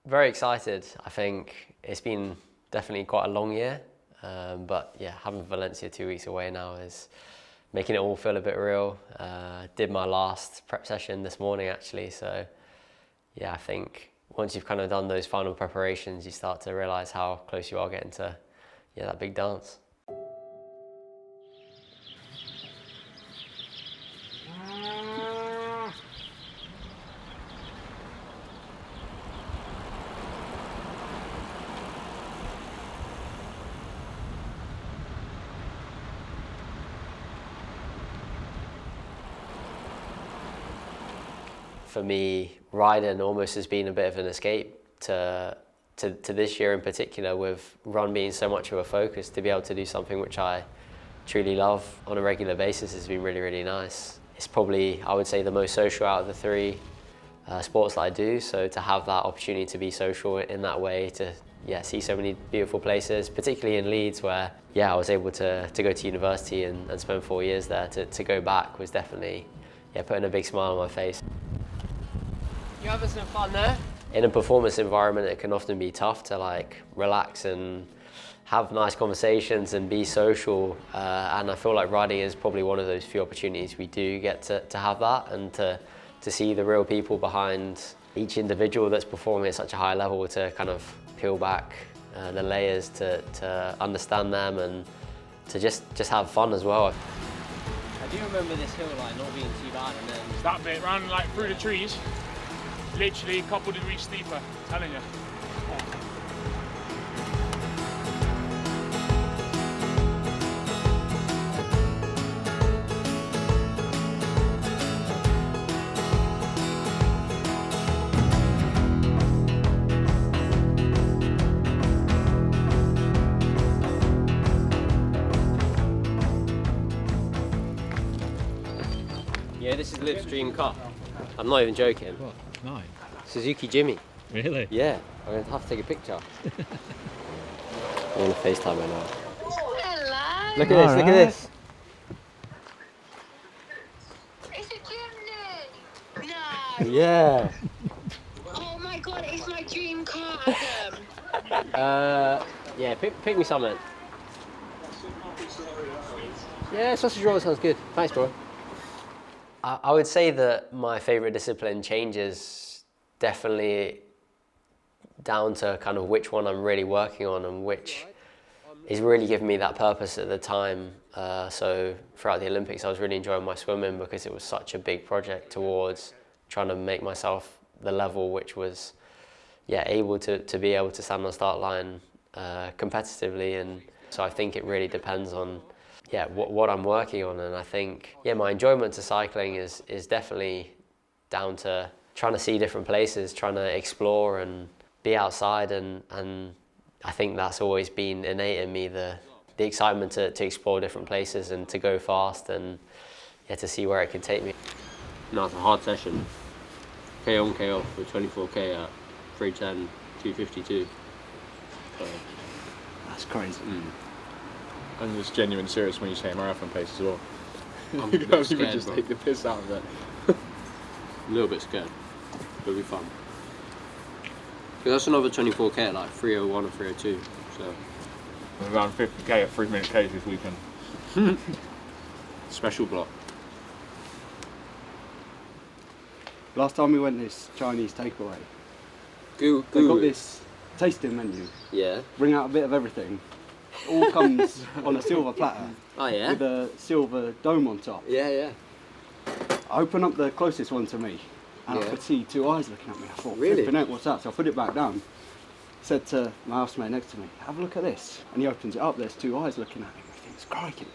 Very excited. I think it's been definitely quite a long year, but yeah, having Valencia 2 weeks away now is making it all feel a bit real. Did my last prep session this morning actually, so yeah, I think once you've kind of done those final preparations, you start to realise how close you are getting to that big dance. For me, riding almost has been a bit of an escape to this year in particular, with run being so much of a focus. To be able to do something which I truly love on a regular basis has been really, really nice. It's probably, I would say, the most social out of the three sports that I do, so to have that opportunity to be social in that way, to see so many beautiful places, particularly in Leeds where I was able to go to university and spend 4 years there, to go back was definitely putting a big smile on my face. You having some fun there? In a performance environment, it can often be tough to like relax and have nice conversations and be social, and I feel like riding is probably one of those few opportunities we do get to have that, and to see the real people behind each individual that's performing at such a high level, to kind of peel back the layers to understand them and to just have fun as well. I do remember this hill like not being too bad, and then that bit ran like through the trees. Literally a couple degrees steeper, I'm telling you. Yeah, this is Liv's dream car. I'm not even joking. What? 9? Suzuki Jimmy. Really? Yeah, I'm going to have to take a picture. I'm going to FaceTime her now. Hello. Look at this, look at this. It's a chimney. No. Yeah. Oh my god, it's my dream car, Adam. Yeah, pick me something. Yeah, sausage roll sounds good. Thanks, bro. I would say that my favourite discipline changes definitely down to kind of which one I'm really working on and which is really giving me that purpose at the time. So throughout the Olympics, I was really enjoying my swimming because it was such a big project towards trying to make myself the level which was able to be able to stand on the start line competitively. And so I think it really depends on what I'm working on, and I think my enjoyment to cycling is definitely down to trying to see different places, trying to explore and be outside, and I think that's always been innate in me, the excitement to explore different places and to go fast and to see where it can take me. No, it's a hard session. K on K off for 24k at 3:10, 2:52. So, That's crazy. And it's genuine serious when you say marathon pace as well. I'm You a bit can't scared, even just bro. take the piss out of it. A little bit scared. It'll be fun. Because that's another 24k at like 3:01 or 3:02. So We're around 50k at 3-minute Ks this weekend. special block. Last time we went this Chinese takeaway, Goo. they got this tasting menu. Yeah. Bring out a bit of everything. All comes on a silver platter Oh yeah. with a silver dome on top. Yeah. I opened up the closest one to me, and I Yeah. could see two eyes looking at me. I thought, Really? flipping out, what's that? So I put it back down. Said to my housemate next to me, have a look at this. And he opens it up, there's two eyes looking at me. He thinks, crikey,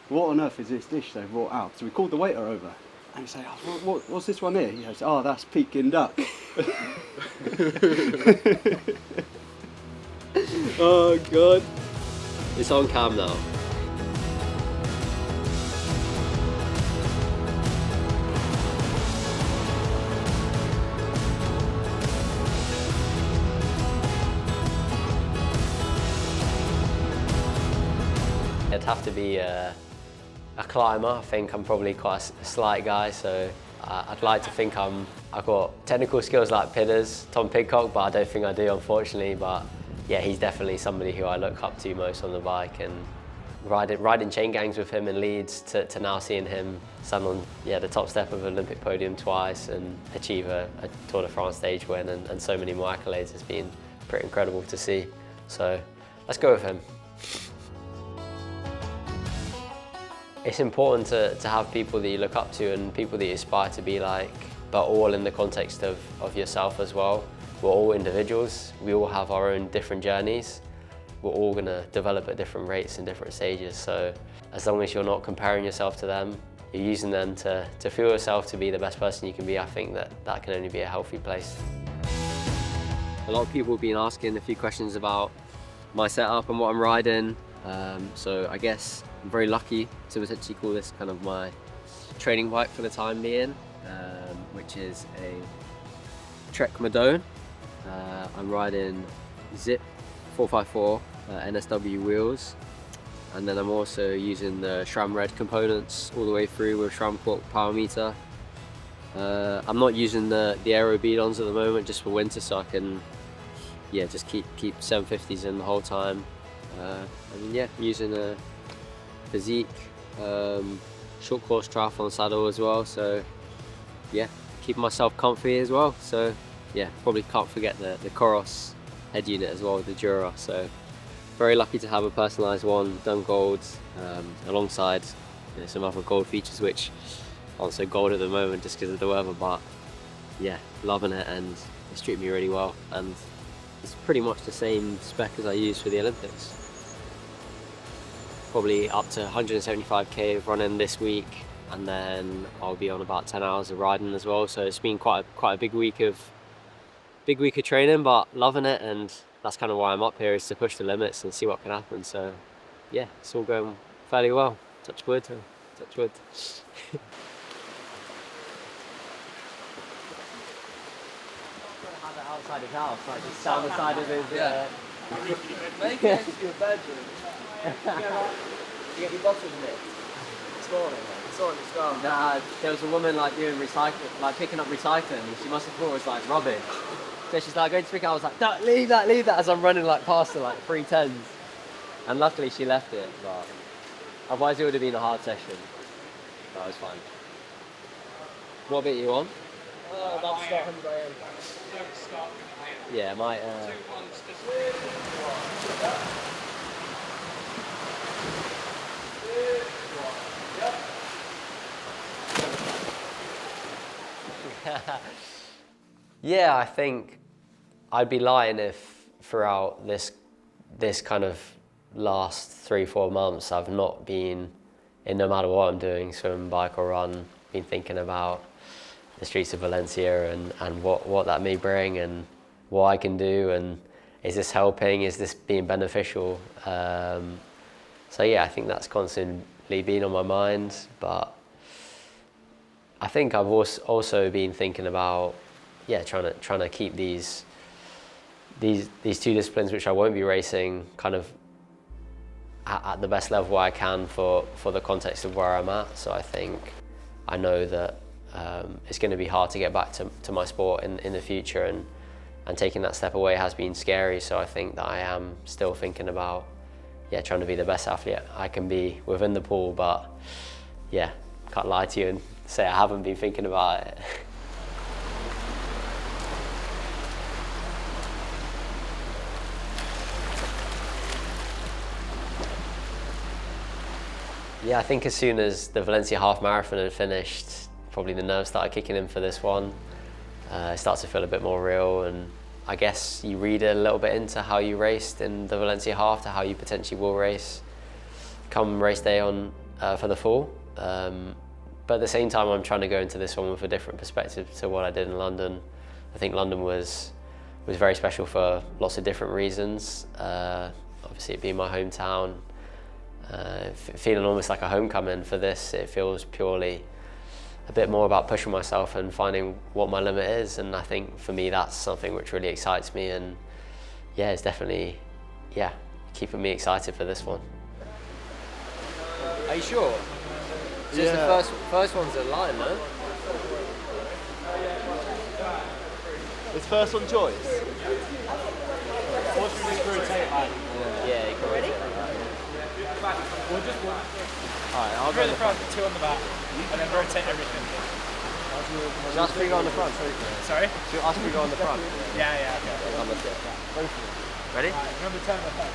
what on earth is this dish they brought out? So we called the waiter over. And he said, oh, what's this one here? He goes, oh, that's Peking duck. Oh god. It's on cam now. It'd have to be a climber. I think I'm probably quite a slight guy, so I'd like to think I've got technical skills like Tom Pidcock, but I don't think I do, unfortunately. But yeah, he's definitely somebody who I look up to most on the bike, and riding chain gangs with him in Leeds to now seeing him stand on the top step of an Olympic podium twice and achieve a Tour de France stage win and so many more accolades has been pretty incredible to see. So let's go with him. It's important to have people that you look up to and people that you aspire to be like, but all in the context of yourself as well. We're all individuals, we all have our own different journeys. We're all going to develop at different rates and different stages, so as long as you're not comparing yourself to them, you're using them to fuel yourself to be the best person you can be, I think that can only be a healthy place. A lot of people have been asking a few questions about my setup and what I'm riding, so I guess I'm very lucky to essentially call this kind of my training bike for the time being, which is a Trek Madone. I'm riding Zip 454 NSW wheels, and then I'm also using the SRAM Red components all the way through with SRAM Cork power meter. I'm not using the aero bead-ons at the moment just for winter, so I can just keep 750s in the whole time. I'm using a Physique short course triathlon saddle as well, so keeping myself comfy as well. So probably can't forget the Coros head unit as well with the Dura, so very lucky to have a personalised one done gold alongside some other gold features which aren't so gold at the moment just because of the weather, but loving it, and it's treated me really well, and it's pretty much the same spec as I used for the Olympics. Probably up to 175k of running this week, and then I'll be on about 10 hours of riding as well, so it's been quite a big week of training, but loving it, and that's kind of why I'm up here, is to push the limits and see what can happen. So it's all going fairly well. Touch wood. Touch wood. Outside his house, like just down the side of his. Make it into your bedroom. You get your bottles nicked this morning. I saw it in the scar. Nah, there was a woman like doing recycling, like picking up recycling, and she must have thought it was like rubbish. So she's like going to pick it up, I was like, no, leave that, as I'm running like past her, like 3 10s. And luckily she left it, but otherwise it would have been a hard session. But it was fine. What bit are you on? About to start 100 AM. Yeah, I might. I think I'd be lying if throughout this kind of last 3-4 months I've not been, in no matter what I'm doing, swim, bike or run, been thinking about the streets of Valencia and what that may bring and what I can do, and is this helping, is this being beneficial? I think that's constantly been on my mind, but I think I've also been thinking about trying to keep these 2 disciplines which I won't be racing kind of at the best level I can for the context of where I'm at. So I think I know that it's going to be hard to get back to my sport in the future, and taking that step away has been scary. So I think that I am still thinking about trying to be the best athlete I can be within the pool, but can't lie to you and say I haven't been thinking about it. I think as soon as the Valencia half marathon had finished, probably the nerves started kicking in for this one. It starts to feel a bit more real, and I guess you read a little bit into how you raced in the Valencia half to how you potentially will race come race day on for the full. But at the same time, I'm trying to go into this one with a different perspective to what I did in London. I think London was very special for lots of different reasons. Obviously, it being my hometown, feeling almost like a homecoming. For this, it feels purely a bit more about pushing myself and finding what my limit is, and I think for me that's something which really excites me, and it's definitely keeping me excited for this one. Are you sure? Just the first one's a line, no? It's first on choice. What should we just rotate like? Yeah, you can ready? We'll just one. Alright, I'll Three go at the front, two on the back, and then rotate everything. Should ask if we go on the front? Sorry? Should ask if we go on the front? Yeah, okay. On the tip. Ready? Remember turn the phone.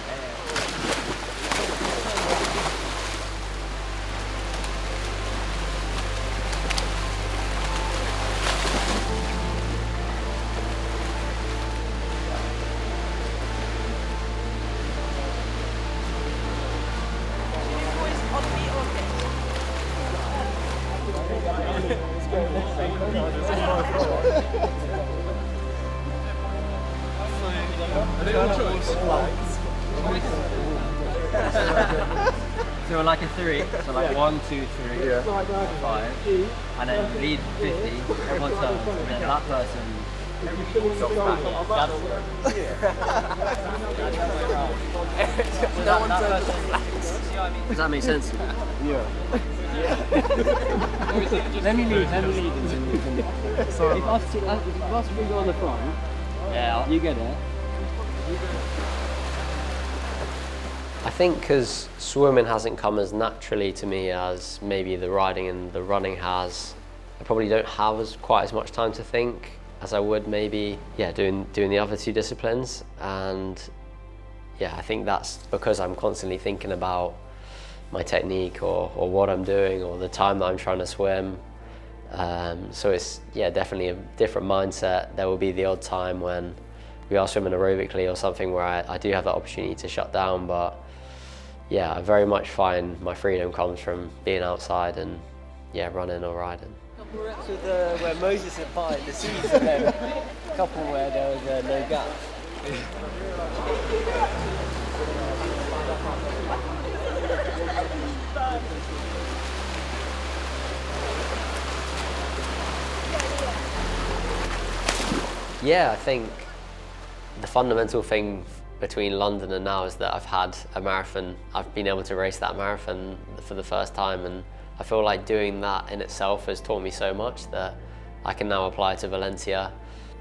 So we're like a 3, so like 1, 2, 3, 5, and then lead 50, everyone turns, and then that person drops back. Does that make sense? Let me lead and then you can... So if us three go on the front, yeah, you get it. I think because swimming hasn't come as naturally to me as maybe the riding and the running has, I probably don't have quite as much time to think as I would maybe, doing the other two disciplines. And yeah, I think that's because I'm constantly thinking about my technique or what I'm doing or the time that I'm trying to swim. So it's definitely a different mindset. There will be the odd time when we are swimming aerobically or something where I do have that opportunity to shut down, but yeah, I very much find my freedom comes from being outside and running or riding. A couple reps with where Moses had parted the seas and then a couple where there was no gap. Yeah, I think the fundamental thing between London and now is that I've had a marathon. I've been able to race that marathon for the first time, and I feel like doing that in itself has taught me so much that I can now apply to Valencia.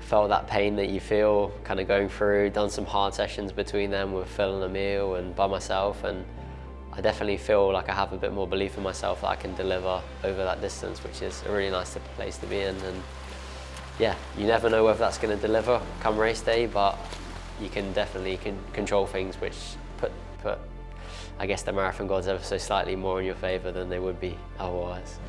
Felt that pain that you feel kind of going through, done some hard sessions between them with Phil and Emil and by myself, and I definitely feel like I have a bit more belief in myself that I can deliver over that distance, which is a really nice place to be in. And yeah, you never know whether that's going to deliver come race day, but you can definitely control things which put I guess the marathon gods ever so slightly more in your favour than they would be otherwise.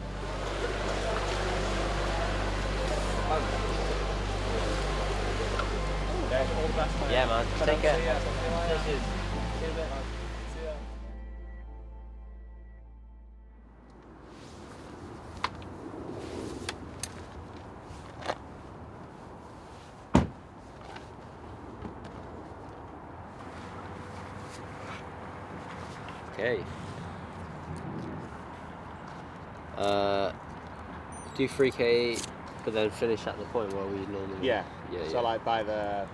Yeah, man. Take care. Okay. Do 3K, but then finish at the point where we normally. Yeah. So like by the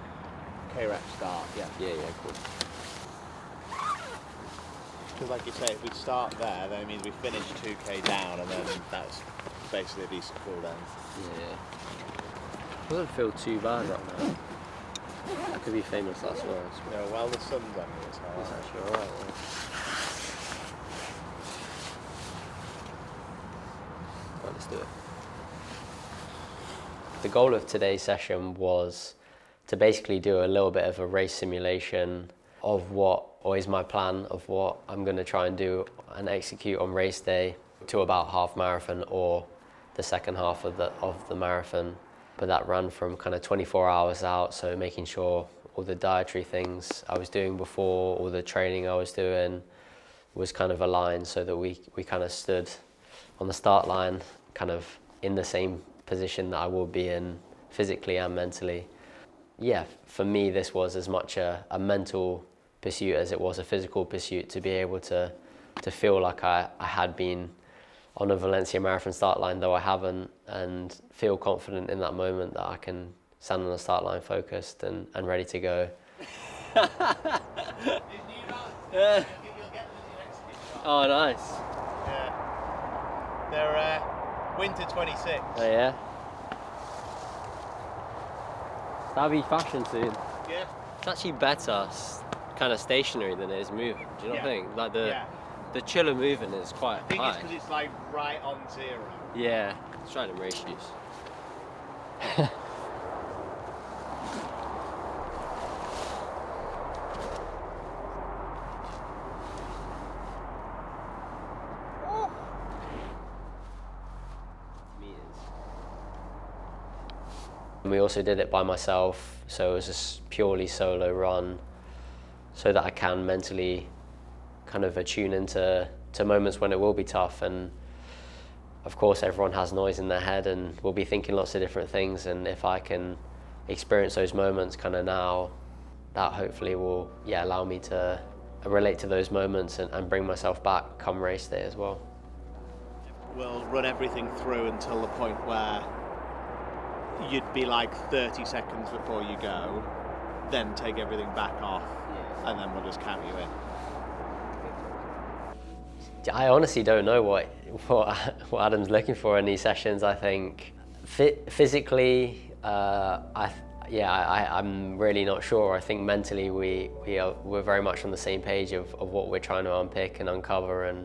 K-rep start. Yeah. Yeah, cool. Because like you say, if we start there, then it means we finish 2K down, and then that's basically a decent cool down. Yeah. Doesn't feel too bad right now. I could be famous last words. Yeah, well, the sun's on me, it's hard. It's actually alright. Right, let's do it. The goal of today's session was to basically do a little bit of a race simulation of what, or is my plan of what I'm going to try and do and execute on race day to about half marathon or the second half of the marathon. But that ran from kind of 24 hours out, so making sure all the dietary things I was doing before, all the training I was doing was kind of aligned so that we kind of stood on the start line kind of in the same position that I will be in physically and mentally. Yeah, for me this was as much a mental pursuit as it was a physical pursuit, to be able to feel like I had been on a Valencia Marathon start line, though I haven't, and feel confident in that moment that I can stand on the start line focused and ready to go. Oh, nice. Yeah. They're winter 26. Oh yeah? That'll be fashion soon. Yeah. It's actually better kind of stationary than it is moving. Do you know what I think? Like the chiller moving is quite I think high. it's because it's like right on zero. Yeah, let's try them race shoes. We also did it by myself, so it was a purely solo run, so that I can mentally kind of attune into moments when it will be tough. And of course everyone has noise in their head and will be thinking lots of different things, and if I can experience those moments kind of now, that hopefully will allow me to relate to those moments and bring myself back come race day as well. We'll run everything through until the point where you'd be like 30 seconds before you go, then take everything back off, and then we'll just count you in. I honestly don't know what Adam's looking for in these sessions. I think physically, I'm really not sure. I think mentally we're very much on the same page of what we're trying to unpick and uncover and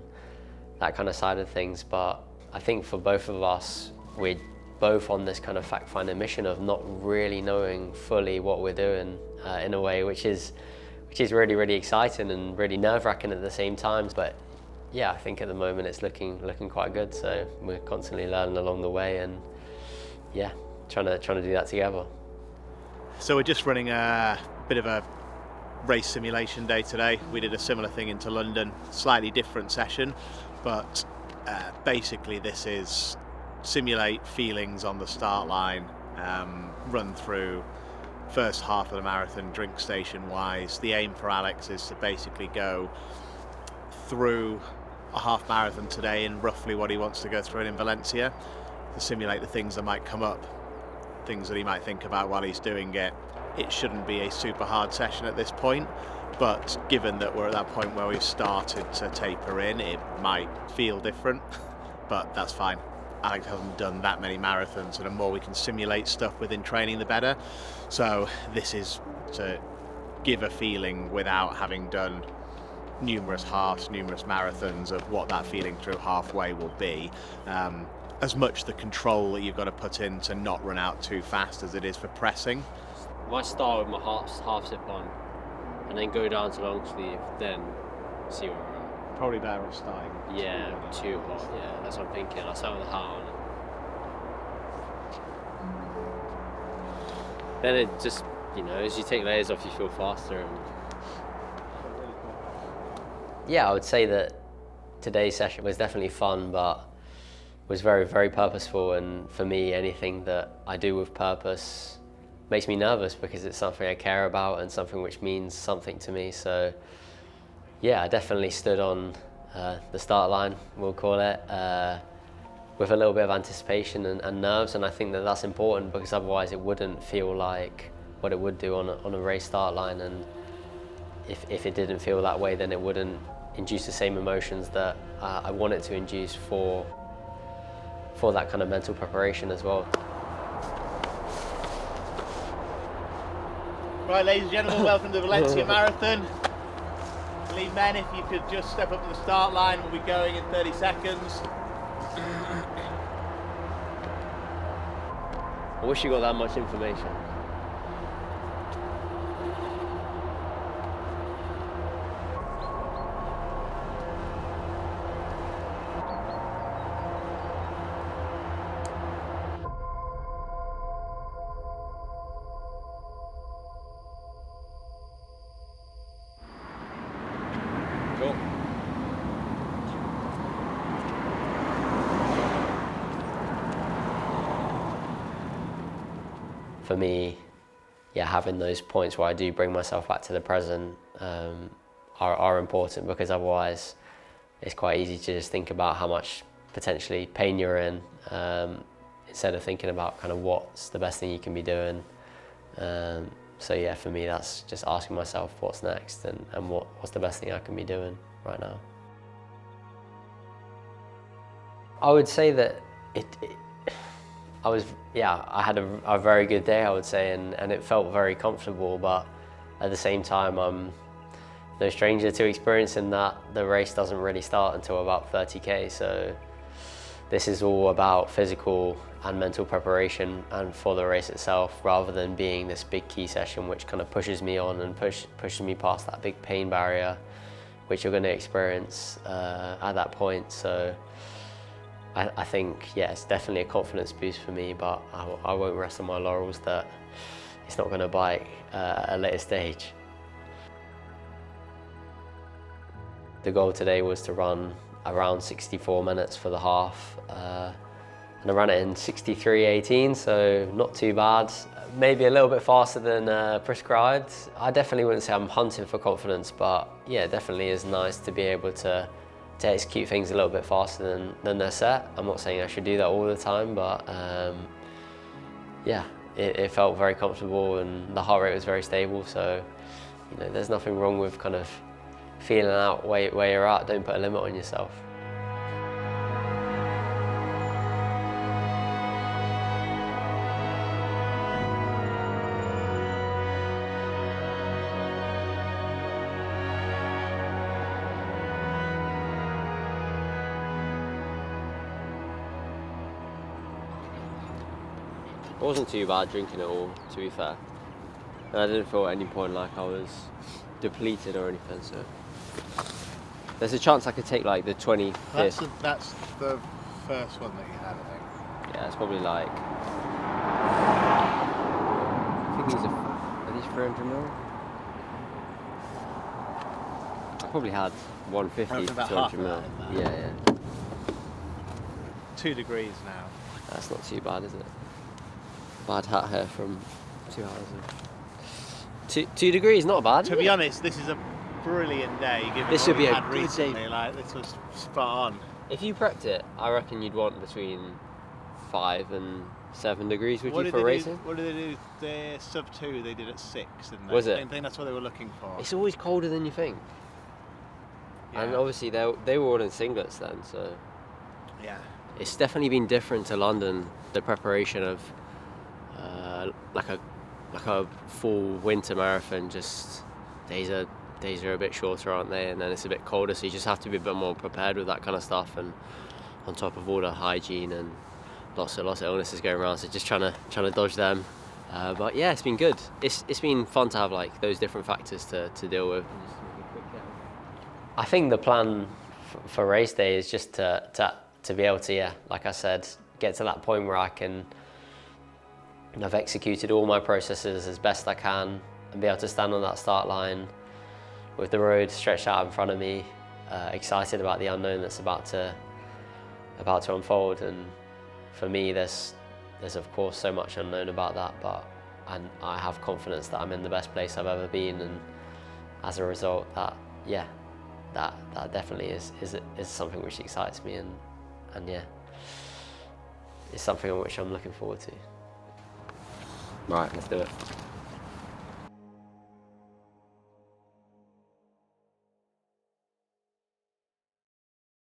that kind of side of things. But I think for both of us, we're both on this kind of fact-finding mission of not really knowing fully what we're doing in a way, which is really, really exciting and really nerve-wracking at the same time. But yeah, I think at the moment it's looking quite good. So we're constantly learning along the way, and yeah, trying to do that together. So we're just running a bit of a race simulation day today. We did a similar thing into London, slightly different session, but basically this is simulate feelings on the start line, run through first half of the marathon drink station wise. The aim for Alex is to basically go through a half marathon today in roughly what he wants to go through in Valencia, to simulate the things that might come up, things that he might think about while he's doing it. It shouldn't be a super hard session at this point, but given that we're at that point where we've started to taper in, it might feel different, but that's fine. Alex hasn't done that many marathons, and the more we can simulate stuff within training, the better. So this is to give a feeling without having done numerous halves, numerous marathons, of what that feeling through halfway will be. As much the control that you've got to put in to not run out too fast as it is for pressing. If I start with my half zip on and then go down to long sleeve, then see where we're at. Probably better off starting. Yeah, too hot. Yeah, that's what I'm thinking. I'll start with the hat on. Then it just, as you take layers off, you feel faster. And Yeah, I would say that today's session was definitely fun, but was very, very purposeful. And for me, anything that I do with purpose makes me nervous because it's something I care about and something which means something to me. So yeah, I definitely stood on the start line, we'll call it, with a little bit of anticipation and nerves. And I think that that's important, because otherwise it wouldn't feel like what it would do on a race start line. And if it didn't feel that way, then it wouldn't induce the same emotions that I want it to induce for that kind of mental preparation as well. Right, ladies and gentlemen, welcome to the Valencia Marathon. Lead men, if you could just step up to the start line, we'll be going in 30 seconds. I wish you got that much information. Cool. For me, yeah, having those points where I do bring myself back to the present are important, because otherwise it's quite easy to just think about how much potentially pain you're in, instead of thinking about kind of what's the best thing you can be doing. So yeah, for me, that's just asking myself what's next and what's the best thing I can be doing right now. I would say that I had a very good day, I would say, and it felt very comfortable, but at the same time, I'm no stranger to experiencing that the race doesn't really start until about 30k, so this is all about physical and mental preparation and for the race itself, rather than being this big key session which kind of pushes me on and pushes me past that big pain barrier which you're going to experience at that point. So I think, yeah, it's definitely a confidence boost for me, but I won't rest on my laurels that it's not going to bite at a later stage. The goal today was to run around 64 minutes for the half, and I ran it in 63:18, so not too bad. Maybe a little bit faster than prescribed. I definitely wouldn't say I'm hunting for confidence, but yeah, it definitely is nice to be able to execute things a little bit faster than they're set. I'm not saying I should do that all the time, but yeah, it felt very comfortable and the heart rate was very stable, so you know, there's nothing wrong with kind of feeling out where you're at. Don't put a limit on yourself. It wasn't too bad drinking it all, to be fair. And I didn't feel at any point like I was depleted or anything, so. There's a chance I could take like the 25th. That's the first one that you had, I think. Yeah, it's probably like. I think are these 300 mil? I probably had 150 to 200 mil. Yeah. 2 degrees now. That's not too bad, is it? Bad hat hair from 2 hours. 2 degrees, not bad. To be honest, this is a brilliant day. Given This what should we be a had good recently. day. Like, this was spot on. If you prepped it, I reckon you'd want between 5 and 7 degrees, would you, for racing? What did they do? Their sub 2 they did at 6, didn't they? Was it? I think that's what they were looking for. It's always colder than you think. Yeah. And obviously they were all in singlets then, so Yeah. it's definitely been different to London. The preparation of like a full winter marathon. Just days are a bit shorter, aren't they? And then it's a bit colder, so you just have to be a bit more prepared with that kind of stuff. And on top of all the hygiene and lots of illnesses going around, so just trying to dodge them. But yeah, it's been good. It's been fun to have like those different factors to deal with. I think the plan for race day is just to be able to, yeah, like I said, get to that point where I've executed all my processes as best I can and be able to stand on that start line with the road stretched out in front of me, excited about the unknown that's about to unfold. And for me, there's of course so much unknown about that, but I have confidence that I'm in the best place I've ever been, and as a result, that definitely is something which excites me, and yeah, it's something on which I'm looking forward to. Right, let's do it.